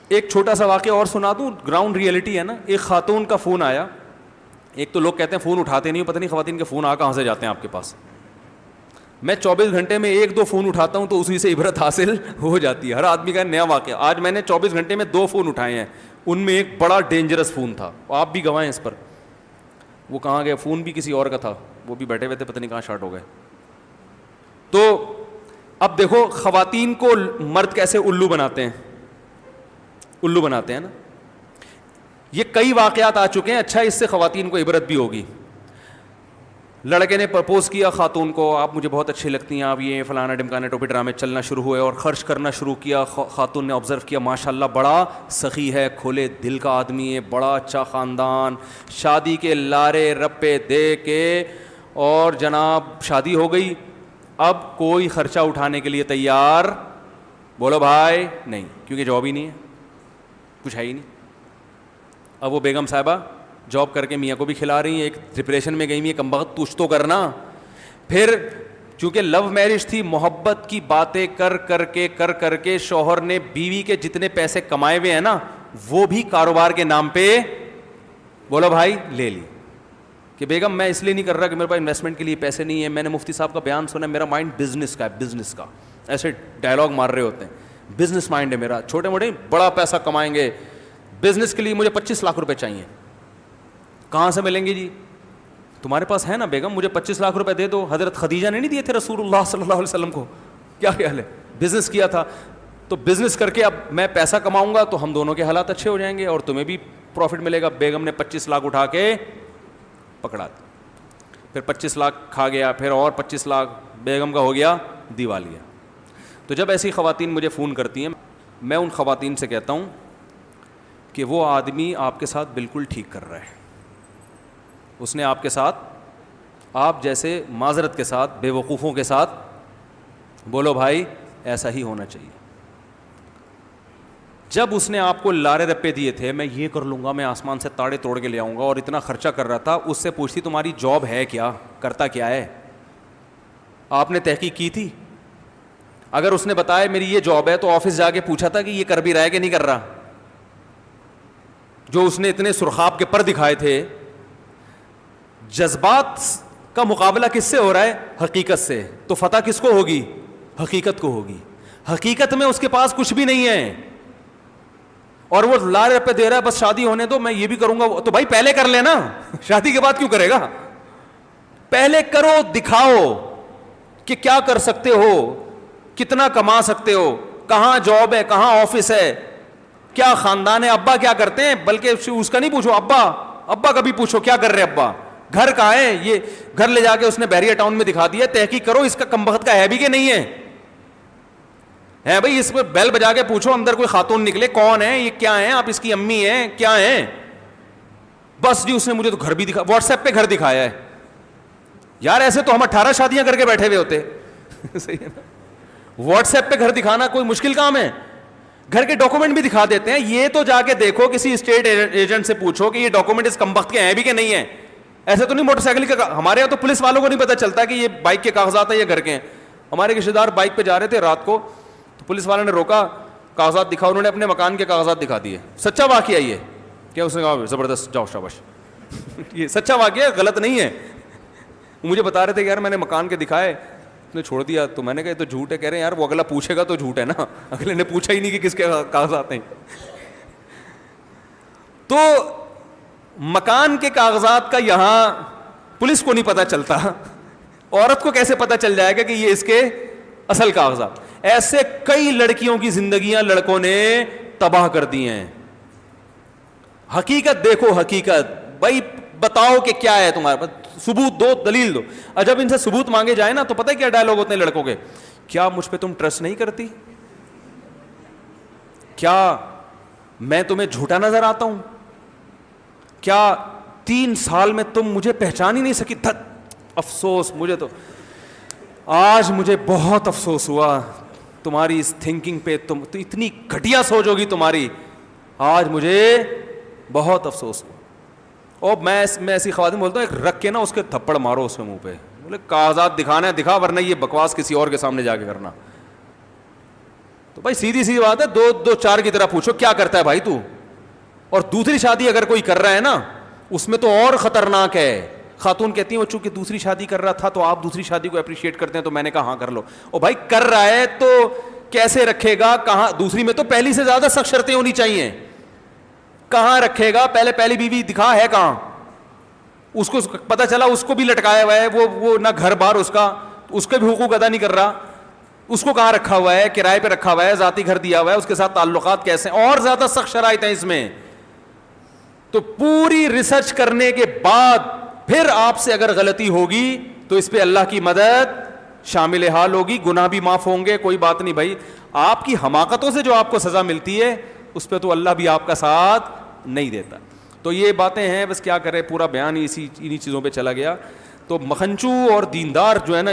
ایک چھوٹا سا واقعہ اور سنا دوں, گراؤنڈ ریئلٹی ہے نا. ایک خاتون کا فون آیا. ایک تو لوگ کہتے ہیں فون اٹھاتے نہیں, پتہ نہیں خواتین کے فون کہاں سے جاتے ہیں آپ کے پاس. میں 24 گھنٹے میں 1-2 فون اٹھاتا ہوں تو اسی سے عبرت حاصل ہو جاتی ہے. ہر آدمی کا نیا واقعہ. آج میں نے 24 گھنٹے میں 2 فون اٹھائے ہیں, ان میں ایک بڑا ڈینجرس فون تھا, آپ بھی گواہ ہیں اس پر. وہ کہاں گئے, فون بھی کسی اور کا تھا, وہ بھی بیٹھے ہوئے تھے, پتہ نہیں کہاں شارٹ ہو گئے. تو اب دیکھو خواتین کو مرد کیسے الو بناتے ہیں, الو بناتے ہیں نا. یہ کئی واقعات آ چکے ہیں. اچھا, اس سے خواتین کو عبرت بھی ہوگی. لڑکے نے پرپوز کیا خاتون کو, آپ مجھے بہت اچھی لگتی ہیں, آپ یہ فلانا ڈمکانے ٹوپی ڈرامے چلنا شروع ہوئے اور خرچ کرنا شروع کیا. خاتون نے آبزرو کیا ماشاءاللہ بڑا سخی ہے, کھولے دل کا آدمی ہے, بڑا اچھا خاندان, شادی کے لارے رپے دے کے اور جناب شادی ہو گئی. اب کوئی خرچہ اٹھانے کے لیے تیار, بولو بھائی, نہیں, کیونکہ جاب ہی نہیں ہے, کچھ ہے ہی نہیں. اب وہ بیگم صاحبہ جاب کر کے میاں کو بھی کھلا رہی ہیں, ایک ڈپریشن میں گئی ہیں, کم وقت کچھ تو کرنا. پھر چونکہ لو میرج تھی, محبت کی باتیں کر کے شوہر نے بیوی کے جتنے پیسے کمائے ہوئے ہیں نا وہ بھی کاروبار کے نام پہ, بولو بھائی, لے لی. کہ بیگم میں اس لیے نہیں کر رہا کہ میرے پاس انویسٹمنٹ کے لیے پیسے نہیں ہیں, میں نے مفتی صاحب کا بیان سنا, میرا مائنڈ بزنس کا ہے, بزنس کا. ایسے ڈائلاگ مار رہے ہوتے ہیں, بزنس مائنڈ ہے میرا, چھوٹے موٹے بڑا پیسہ کمائیں گے, بزنس کے لیے مجھے 25 لاکھ روپے چاہیے. کہاں سے ملیں گے جی؟ تمہارے پاس ہے نا بیگم, مجھے 25 لاکھ روپے دے دو. حضرت خدیجہ نے نہیں دیے تھے رسول اللہ صلی اللہ علیہ وسلم کو؟ کیا خیال ہے, بزنس کیا تھا. تو بزنس کر کے اب میں پیسہ کماؤں گا تو ہم دونوں کے حالات اچھے ہو جائیں گے اور تمہیں بھی پروفٹ ملے گا. بیگم نے 25 لاکھ اٹھا کے پکڑا دیا. پھر 25 لاکھ کھا گیا, پھر اور 25 لاکھ, بیگم کا ہو گیا دیوالیہ. تو جب ایسی خواتین مجھے فون کرتی ہیں, میں ان خواتین سے کہتا ہوں کہ وہ آدمی آپ کے ساتھ بالکل ٹھیک کر رہا ہے. اس نے آپ کے ساتھ, آپ جیسے معذرت کے ساتھ بے وقوفوں کے ساتھ, بولو بھائی, ایسا ہی ہونا چاہیے. جب اس نے آپ کو لارے رپے دیے تھے, میں یہ کر لوں گا, میں آسمان سے تاڑے توڑ کے لے آؤں گا, اور اتنا خرچہ کر رہا تھا, اس سے پوچھتی تمہاری جاب ہے کیا, کرتا کیا ہے, آپ نے تحقیق کی تھی؟ اگر اس نے بتایا میری یہ جاب ہے تو آفس جا کے پوچھا تھا کہ یہ کر بھی رہا ہے کہ نہیں کر رہا؟ جو اس نے اتنے سرخاب کے پر دکھائے تھے. جذبات کا مقابلہ کس سے ہو رہا ہے؟ حقیقت سے. تو فتح کس کو ہوگی؟ حقیقت کو ہوگی. حقیقت میں اس کے پاس کچھ بھی نہیں ہے اور وہ لارے رپے دے رہا ہے, بس شادی ہونے دو, میں یہ بھی کروں گا. تو بھائی پہلے کر لینا, شادی کے بعد کیوں کرے گا؟ پہلے کرو, دکھاؤ کہ کیا کر سکتے ہو, کتنا کما سکتے ہو, کہاں جاب ہے, کہاں آفس ہے, کیا خاندان ہے, ابا کیا کرتے ہیں. بلکہ اس کا نہیں پوچھو, ابا کا بھی پوچھو کیا کر رہے ابا, گھر کہاں ہے, یہ گھر لے جا کے اس نے بحریہ ٹاؤن میں دکھا دیا. تحقیق کرو اس کا کمبخت کا ہے بھی کہ نہیں ہے. ہے بھائی, اس پہ بیل بجا کے پوچھو اندر کوئی خاتون نکلے, کون ہے یہ, کیا ہے, آپ اس کی امی ہیں, کیا ہیں. بس جی اس نے مجھے تو گھر بھی دکھا, واٹس ایپ پہ گھر دکھایا ہے. یار ایسے تو ہم 18 شادیاں کر کے بیٹھے ہوئے ہوتے. صحیح ہے نا, واٹس ایپ پہ گھر دکھانا کوئی مشکل کام ہے؟ گھر کے ڈاکومنٹ بھی دکھا دیتے ہیں. یہ تو جا کے دیکھو, کسی اسٹیٹ ایجنٹ سے پوچھو کہ یہ ڈاکومنٹ اس کمبخت کے ہیں بھی کہ نہیں ہیں. ایسے تو نہیں موٹر سائیکل کا, ہمارے یہاں تو پولیس والوں کو نہیں پتا چلتا کہ یہ بائک کے کاغذات ہیں یا گھر کے ہیں. ہمارے رشتے دار بائک پہ جا رہے تھے رات کو, تو پولیس والوں نے روکا, کاغذات دکھا, انہوں نے اپنے مکان کے کاغذات دکھا دیے. سچا واقعہ یہ کیا, اس نے کہا زبردست, جاؤ شاباش. یہ سچا واقعہ ہے, غلط نہیں ہے. مجھے بتا رہے تھے کہ یار میں نے مکان کے دکھائے, اس نے چھوڑ دیا. تو میں نے کہا تو جھوٹ ہے. کہہ رہے ہیں یار وہ اگلا پوچھے گا تو جھوٹ ہے نا, اگلے نے پوچھا ہی نہیں کہ کس کے کاغذات ہیں. تو مکان کے کاغذات کا یہاں پولیس کو نہیں پتا چلتا, عورت کو کیسے پتا چل جائے گا کہ یہ اس کے اصل کاغذات. ایسے کئی لڑکیوں کی زندگیاں لڑکوں نے تباہ کر دی ہیں. حقیقت دیکھو, حقیقت بھائی بتاؤ کہ کیا ہے تمہارے پاس, ثبوت دو, دلیل دو. اور جب ان سے ثبوت مانگے جائیں نا تو پتہ ہے کیا ڈائلاگ ہوتے ہیں لڑکوں کے, کیا مجھ پہ تم ٹرسٹ نہیں کرتی, کیا میں تمہیں جھوٹا نظر آتا ہوں, کیا 3 سال میں تم مجھے پہچان ہی نہیں سکی. افسوس, مجھے تو آج مجھے بہت افسوس ہوا تمہاری اس تھنکنگ پہ. تم تو اتنی گھٹیا سوچ ہوگی تمہاری, آج مجھے بہت افسوس ہوا. اور میں ایسی خواتین بولتا ہوں, ایک رکھ کے نا اس کے تھپڑ مارو اس کے منہ پہ, بولے کاغذات دکھانا ہے دکھا, ورنہ یہ بکواس کسی اور کے سامنے جا کے کرنا. تو بھائی سیدھی سی بات ہے, دو دو چار کی طرح پوچھو کیا کرتا ہے بھائی تو. اور دوسری شادی اگر کوئی کر رہا ہے نا, اس میں تو اور خطرناک ہے. خاتون کہتی ہیں وہ چونکہ دوسری شادی کر رہا تھا تو آپ دوسری شادی کو اپریشیٹ کرتے ہیں, تو میں نے کہا ہاں کر لو. او بھائی کر رہا ہے تو کیسے رکھے گا, کہاں, دوسری میں تو پہلی سے زیادہ سخت شرطیں ہونی چاہیے, کہاں رکھے گا, پہلی بیوی دکھا ہے کہاں, اس کو پتا چلا اس کو بھی لٹکایا ہوا ہے, وہ نہ گھر بار اس کے بھی حقوق ادا نہیں کر رہا, اس کو کہاں رکھا ہوا ہے, کرائے پہ رکھا ہوا ہے, ذاتی گھر دیا ہوا ہے, اس کے ساتھ تعلقات کیسے ہیں, اور زیادہ سخت شرائط ہیں اس میں. تو پوری ریسرچ کرنے کے بعد پھر آپ سے اگر غلطی ہوگی تو اس پہ اللہ کی مدد شامل حال ہوگی, گناہ بھی معاف ہوں گے, کوئی بات نہیں بھائی. آپ کی حماقتوں سے جو آپ کو سزا ملتی ہے اس پہ تو اللہ بھی آپ کا ساتھ نہیں دیتا. تو یہ باتیں ہیں, بس کیا کرے, پورا بیان انہی چیزوں پہ چلا گیا. تو مکھنچو اور دیندار جو ہے نا